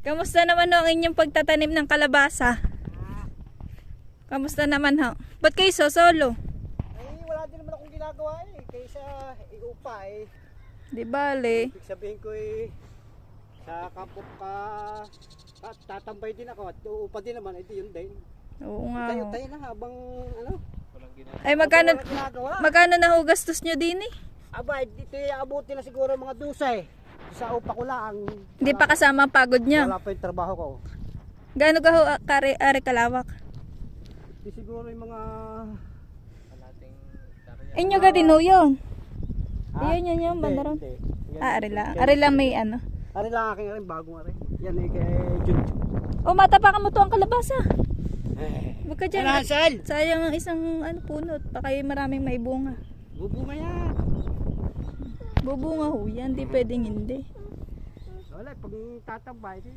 Kamusta naman ho ang inyong pagtatanim ng kalabasa? Kamusta naman ho? Ba't kayo solo? Ay, wala din naman akong ginagawa eh. Kaysa iupa eh. Di bale. Ibig sabihin ko eh, sa kampo ka, tatambay din ako at uupa din naman, ito yun din. Oo nga ho. Tayo na habang ano. Ay magkano na ho gastos nyo din eh? Aba, dito abuti na siguro mga dusay. Sa upa ko lang. Hindi pa kasama ang pagod niya. Wala pa yung trabaho ko. Gaano ka ho are kalawak? Di siguro yung mga Inyo ga din ho yun? Yun yung hindi, bandaron. hindi. Are lang may ano. Are lang aking rin, bagong are. Yan eh kay Jun. O matapakan mo to ang kalabasa. Huwag ka dyan. Nasal! Sayang ang isang ano, punot. Baka maraming maibunga. Bubunga yan. Bubunga ho yan. Di pwedeng hindi. Wala, pag tatambay di.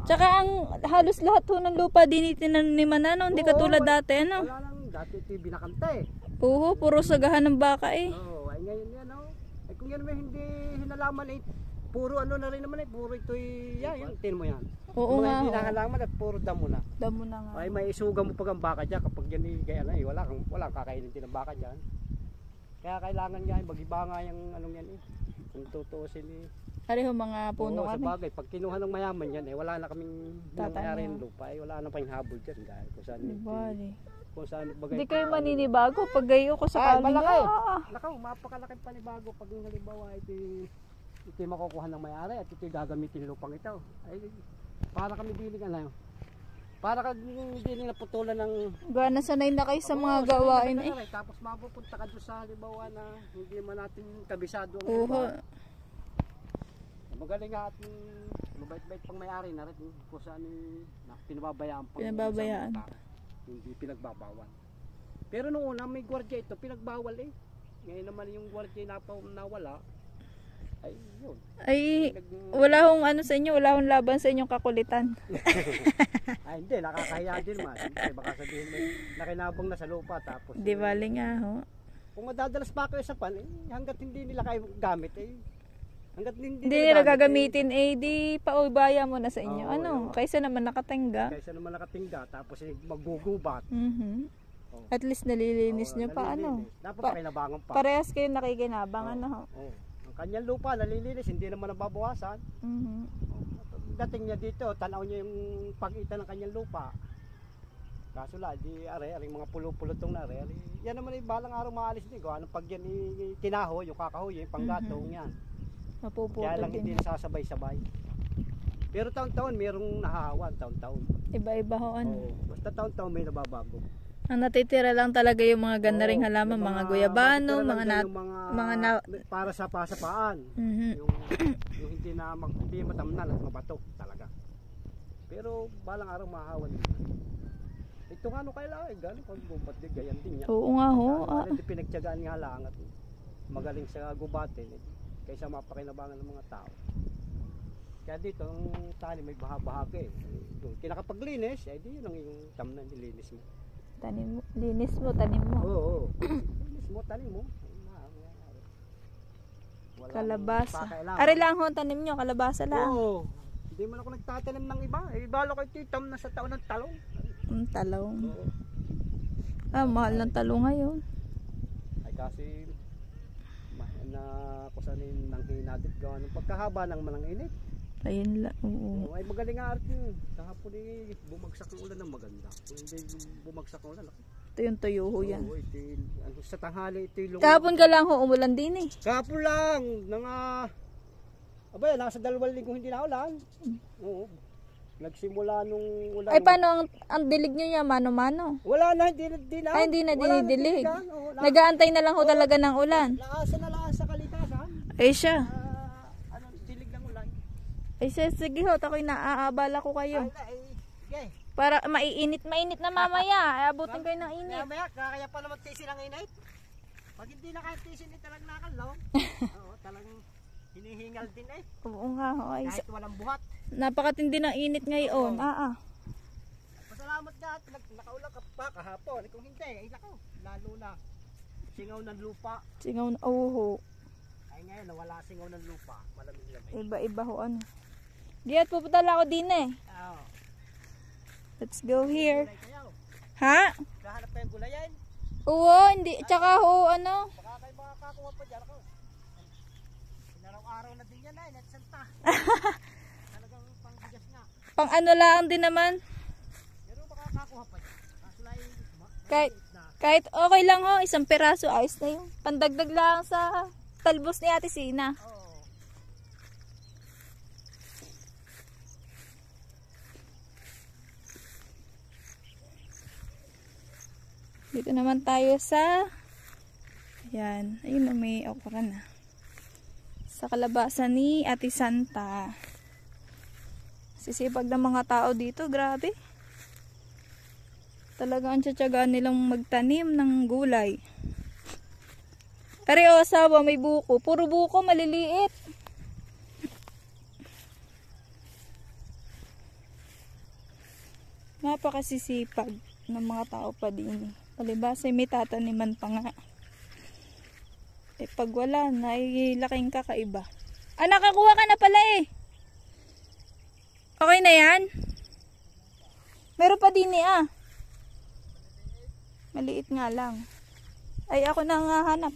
Tsaka ang halos lahat ho ng lupa din itinaniman na. No? Hindi katulad dati. Ano? Wala lang. Dati ito yung binakanta eh. Oo, puro sagahan ng baka eh. Oo, ay ngayon yan oh. Ay kung yan may hindi hinalaman eh. Puro ano na rin naman eh. Puro ito yan. Tin mo yan. Oo nga Hindi ho. nahalaman at puro damo na. Damo na nga. Ay may isuga mo pag ang baka dyan. Kapag yan eh, kaya na eh. Wala kang kakainin din ng baka dyan. Kaya kailangan nga eh. Mag-iba nga yung anong yan eh. Kung tutuusin eh. Pareho mga puno Oo, sa kami. bagay. Pag kinuha ng mayaman yan eh. Wala na kaming Tatanim. nangyari ng lupa eh. Wala na pa yung habol dyan. Dahil kung saan kung saan bagay. Hindi kayo maninibago pag gayo ko sa Ay, kalingga. malaki. Nakaw, mapakalaki panibago pag halimbawa ito yung makukuha ng may-ari at ito yung gagamitin lupang ito. Ay, para kami dinig ano. Para kag hindi nila putulan ng Gana sanay na kayo sa mga gawain eh. Tapos mapupunta ka doon sa halimbawa na hindi man natin kabisado ang Oo. lupa. Magaling nga at mabait-bait pang may-ari na rin kung saan pinababayaan pang Pinababayaan. Hindi pinagbabawal. Pero noong una may gwardiya ito pinagbawal eh. Ngayon naman yung gwardiya nawala. Ay yun. Ay, wala hong ano sa inyo, wala hong laban sa inyong kakulitan. Ay hindi, nakakahiya din man. Kasi baka sabihin mo nakinabang na sa lupa tapos. Di bali nga ho. Kung madadalas pa kayo sa pan, eh, hanggat hindi nila kayo gamit eh. Hanggat Hindi nila gagamitin eh, di paubaya mo na sa inyo. Oo, ano, oo. kaysa naman nakatingga. Kaysa naman nakatingga tapos eh, maggugubat. Oh. At least nalilinis nyo pa ano. Dapat pakinabangan pa. Parehas kayo nakikinabang ano ho. Oh. Ang kanyang lupa nalilinis, hindi naman nababawasan. Dating niya dito, tanaw niya yung pag-ita ng kanyang lupa. Kaso la, di aring mga pulo-pulutong na are. Yan naman ay balang araw maalis din. Kung anong pag yan tinaho, yung kakahoy, yung panggatong yan. Mapuputol Kaya lang din. hindi nasasabay-sabay. Pero taon-taon mayroong nahahawan, taon-taon. Iba-iba ho ano. Oo, basta taon-taon may nababago. Ang natitira lang talaga yung mga ganda ring halaman, yung mga guyabano, matitira lang mga dyan yung para sa pasapaan. Yung hindi matamnal at mabato talaga. Pero balang araw mahahawan. Ito nga no kailangan galing pag gubat din gayan din yan. Oo nga ho. Hindi pinagtiyagaan nga lang at magaling sa gubatin kaysa mapakinabangan ng mga tao. Kaya dito ang tali may baha-bahagi. Yung kinakapaglinis, eh di yun ang yung tamnan nilinis mo. Tanim mo, linis mo, tanim mo. Oo. Linis mo, tanim mo. Kalabasa. Ari lang ho tanim nyo, kalabasa lang. Oo. Hindi man ako nagtatanim ng iba. Eh, balo kay titam na sa taon ng talong. Talong. Oo. Mahal ng talong ngayon. Ay kasi na kusanin ng hinadit gawa ng pagkahaba ng malang init. Ayun lang. Oo. Ay magaling nga art yun. Kahapon bumagsak ang ulan ng maganda. Kung hindi bumagsak ang ulan. Ito yung tuyo ho yan. Oo, ito sa tanghali ito yung Kahapon ka lang ho, umulan din eh. kahapon lang. Abay, nasa 2 linggo hindi na ulan. Oo. Nagsimula nung ulan. Ay paano ang dilig nyo niya, mano-mano? Wala na, hindi na. Ay hindi na dinidilig. Oo, Nag-aantay na lang ho talaga ng ulan. laasa na laasa sa kalikasan. Ay siya. Dilig ng ulan. Ay siya, sige ho, ako'y naaabala ko kayo. Okay. Para mainit na mamaya. Ay abutin kayo ng init. Maya, kaya pa naman tisin ang init. Pag hindi na kaya tisin, talagang nakalaw. Oo, talagang hinihingal din eh. Oo nga ho. Ay, Kahit walang buhat. napakatindi ng init ngayon. Pasalamat nga at nakaulang ka pa kahapon. Kung hindi, ay nako, lalo na singaw ng lupa. Singaw na, oh. Ay ngayon, nawala singaw ng lupa. Malamig-lamig. Iba-iba ho ano. Diyan, pupunta lang ako din eh. Oo. Let's go here. Gulay kayo. Ha? Kahanap pa yung gulayan. Oo, hindi. Tsaka ho, ano. Baka kayo makakakuha pa dyan ako. Inaraw-araw na din yan net santa. Talagang pangbigas nga. Pang ano lang din naman. Pero makakakuha pa dyan. Kaso lang yung Kahit okay lang ho, isang peraso, ayos na yun. Pandagdag lang sa talbos ni Ate Sina. Oo. Dito naman tayo sa, ayan, ayun may okra na. Sa kalabasan ni Ate Santa. Sisipag ng mga tao dito, grabe. Talaga ang tsatsagaan nilang magtanim ng gulay. Pero asawa, may buko. Puro buko, maliliit. Napakasisipag ng mga tao pa din. Palibasa may tataniman pa nga. Eh pag wala na, ay laking kakaiba. Ah, nakakuha ka na pala eh. Okay na yan? Meron pa din eh ah. Maliit nga lang. Ay ako nang hahanap.